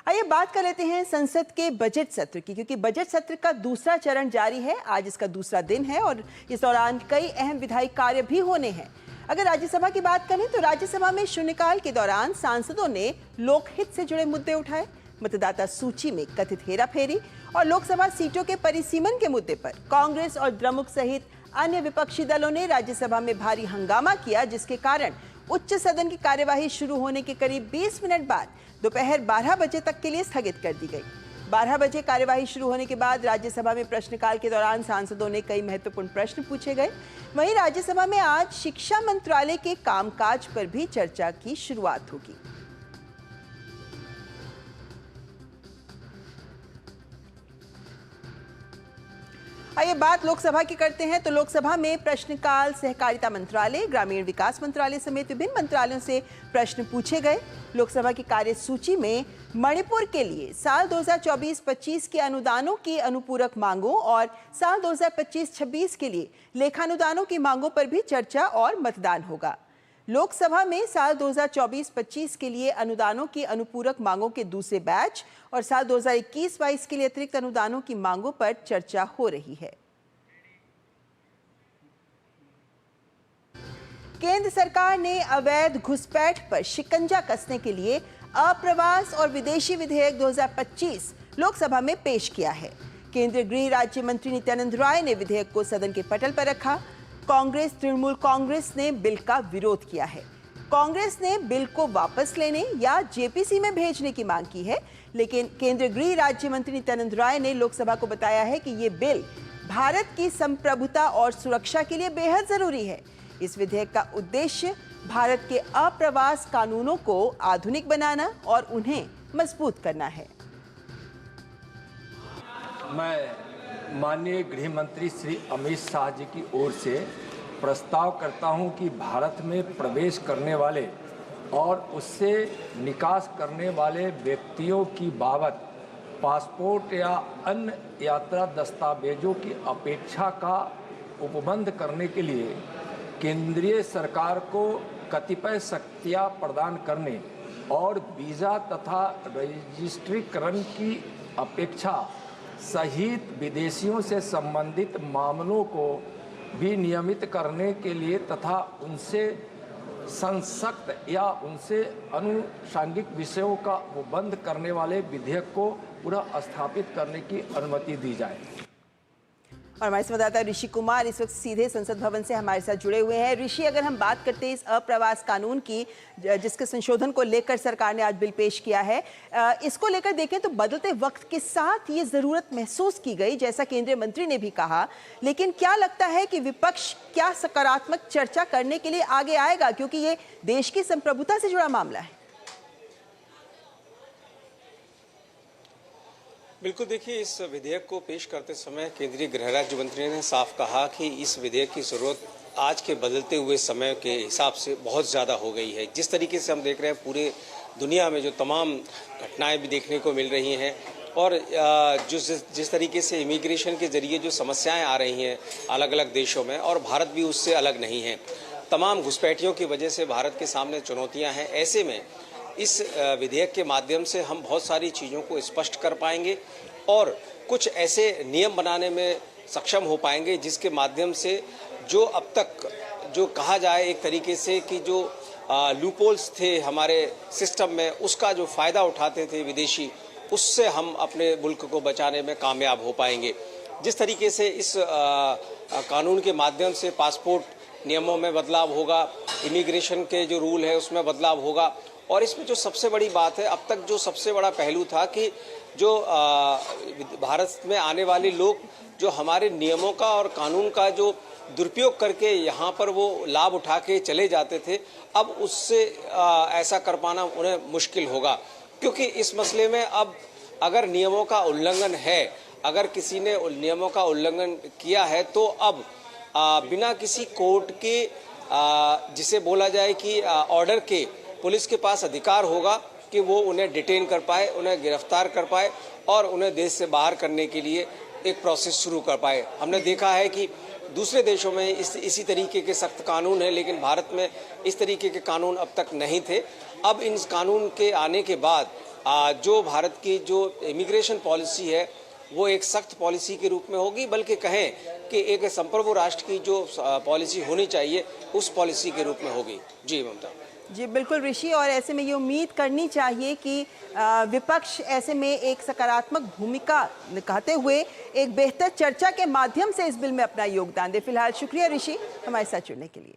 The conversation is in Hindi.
आइए बात कर लेते हैं संसद के बजट सत्र की, क्योंकि बजट सत्र का दूसरा चरण जारी है। आज इसका दूसरा दिन है और इस दौरान कई अहम विधायी कार्य भी होने हैं। अगर राज्यसभा की बात करें तो राज्यसभा में शून्यकाल के दौरान सांसदों ने लोकहित से जुड़े मुद्दे उठाए, मतदाता सूची में कथित हेराफेरी और लोकसभा सीटों के परिसीमन के मुद्दे पर कांग्रेस और द्रमुक सहित अन्य विपक्षी दलों ने राज्यसभा में भारी हंगामा किया, जिसके कारण उच्च सदन की कार्यवाही शुरू होने के करीब 20 मिनट बाद दोपहर 12 बजे तक के लिए स्थगित कर दी गई। 12 बजे कार्यवाही शुरू होने के बाद राज्यसभा में प्रश्नकाल के दौरान सांसदों ने कई महत्वपूर्ण प्रश्न पूछे गए। वहीं राज्यसभा में आज शिक्षा मंत्रालय के कामकाज पर भी चर्चा की शुरुआत होगी। आइए बात लोकसभा की करते हैं। तो लोकसभा में प्रश्नकाल सहकारिता मंत्रालय, ग्रामीण विकास मंत्रालय समेत विभिन्न मंत्रालयों से प्रश्न पूछे गए। लोकसभा की कार्यसूची में मणिपुर के लिए साल 2024-25 के अनुदानों की अनुपूरक मांगों और साल 2025-26 के लिए लेखानुदानों की मांगों पर भी चर्चा और मतदान होगा। लोकसभा में साल 2024-25 के लिए अनुदानों की अनुपूरक मांगों के दूसरे बैच और साल 2021-22 के लिए अतिरिक्त अनुदानों की मांगों पर चर्चा हो रही है। केंद्र सरकार ने अवैध घुसपैठ पर शिकंजा कसने के लिए अप्रवास और विदेशी विधेयक 2025 लोकसभा में पेश किया है। केंद्रीय गृह राज्य मंत्री नित्यानंद राय ने विधेयक को सदन के पटल पर रखा। कांग्रेस, तृणमूल कांग्रेस ने बिल का विरोध किया है। कांग्रेस ने बिल को वापस लेने या जेपीसी में भेजने की मांग की है, लेकिन केंद्रीय गृह राज्य मंत्री नित्यानंद राय ने लोकसभा को बताया है कि ये बिल भारत की संप्रभुता और सुरक्षा के लिए बेहद जरूरी है। इस विधेयक का उद्देश्य भारत के अप्रवास कानूनों को आधुनिक बनाना और उन्हें मजबूत करना है। मैं माननीय गृह मंत्री श्री अमित शाह जी की ओर से प्रस्ताव करता हूं कि भारत में प्रवेश करने वाले और उससे निकास करने वाले व्यक्तियों की बाबत पासपोर्ट या अन्य यात्रा दस्तावेजों की अपेक्षा का उपबंध करने के लिए केंद्रीय सरकार को कतिपय शक्तियां प्रदान करने और वीज़ा तथा रजिस्ट्रीकरण की अपेक्षा सहित विदेशियों से संबंधित मामलों को भी नियमित करने के लिए तथा उनसे संसक्त या उनसे अनुषंगिक विषयों का उपबंध करने वाले विधेयक को पुनः स्थापित करने की अनुमति दी जाए। और हमारे संवाददाता ऋषि कुमार इस वक्त सीधे संसद भवन से हमारे साथ जुड़े हुए हैं। ऋषि, अगर हम बात करते हैं इस अप्रवास कानून की, जिसके संशोधन को लेकर सरकार ने आज बिल पेश किया है, इसको लेकर देखें तो बदलते वक्त के साथ ये जरूरत महसूस की गई, जैसा केंद्रीय मंत्री ने भी कहा। लेकिन क्या लगता है कि विपक्ष क्या सकारात्मक चर्चा करने के लिए आगे आएगा, क्योंकि ये देश की संप्रभुता से जुड़ा मामला है? बिल्कुल, देखिए, इस विधेयक को पेश करते समय केंद्रीय गृह राज्य मंत्री ने साफ कहा कि इस विधेयक की जरूरत आज के बदलते हुए समय के हिसाब से बहुत ज़्यादा हो गई है। जिस तरीके से हम देख रहे हैं पूरे दुनिया में जो तमाम घटनाएं भी देखने को मिल रही हैं और जिस तरीके से इमिग्रेशन के जरिए जो समस्याएं आ रही हैं अलग अलग देशों में, और भारत भी उससे अलग नहीं है। तमाम घुसपैठियों की वजह से भारत के सामने चुनौतियाँ हैं। ऐसे में इस विधेयक के माध्यम से हम बहुत सारी चीज़ों को स्पष्ट कर पाएंगे और कुछ ऐसे नियम बनाने में सक्षम हो पाएंगे जिसके माध्यम से जो अब तक जो कहा जाए एक तरीके से कि जो लूपहोल्स थे हमारे सिस्टम में, उसका जो फ़ायदा उठाते थे विदेशी, उससे हम अपने मुल्क को बचाने में कामयाब हो पाएंगे। जिस तरीके से इस कानून के माध्यम से पासपोर्ट नियमों में बदलाव होगा, इमिग्रेशन के जो रूल है उसमें बदलाव होगा, और इसमें जो सबसे बड़ी बात है, अब तक जो सबसे बड़ा पहलू था कि जो भारत में आने वाले लोग जो हमारे नियमों का और कानून का जो दुरुपयोग करके यहाँ पर वो लाभ उठा के चले जाते थे, अब उससे ऐसा कर पाना उन्हें मुश्किल होगा। क्योंकि इस मसले में अब अगर नियमों का उल्लंघन है, अगर किसी ने नियमों का उल्लंघन किया है, तो अब बिना किसी कोर्ट के जिसे बोला जाए कि ऑर्डर के, पुलिस के पास अधिकार होगा कि वो उन्हें डिटेन कर पाए, उन्हें गिरफ्तार कर पाए और उन्हें देश से बाहर करने के लिए एक प्रोसेस शुरू कर पाए। हमने देखा है कि दूसरे देशों में इसी तरीके के सख्त कानून हैं, लेकिन भारत में इस तरीके के कानून अब तक नहीं थे। अब इन कानून के आने के बाद जो भारत की जो इमिग्रेशन पॉलिसी है वो एक सख्त पॉलिसी के रूप में होगी, बल्कि कहें कि एक संप्रभु राष्ट्र की जो पॉलिसी होनी चाहिए उस पॉलिसी के रूप में होगी। जी ममता। जी बिल्कुल ऋषि, और ऐसे में ये उम्मीद करनी चाहिए कि विपक्ष ऐसे में एक सकारात्मक भूमिका निभाते हुए एक बेहतर चर्चा के माध्यम से इस बिल में अपना योगदान दे। फिलहाल शुक्रिया ऋषि हमारे साथ जुड़ने के लिए।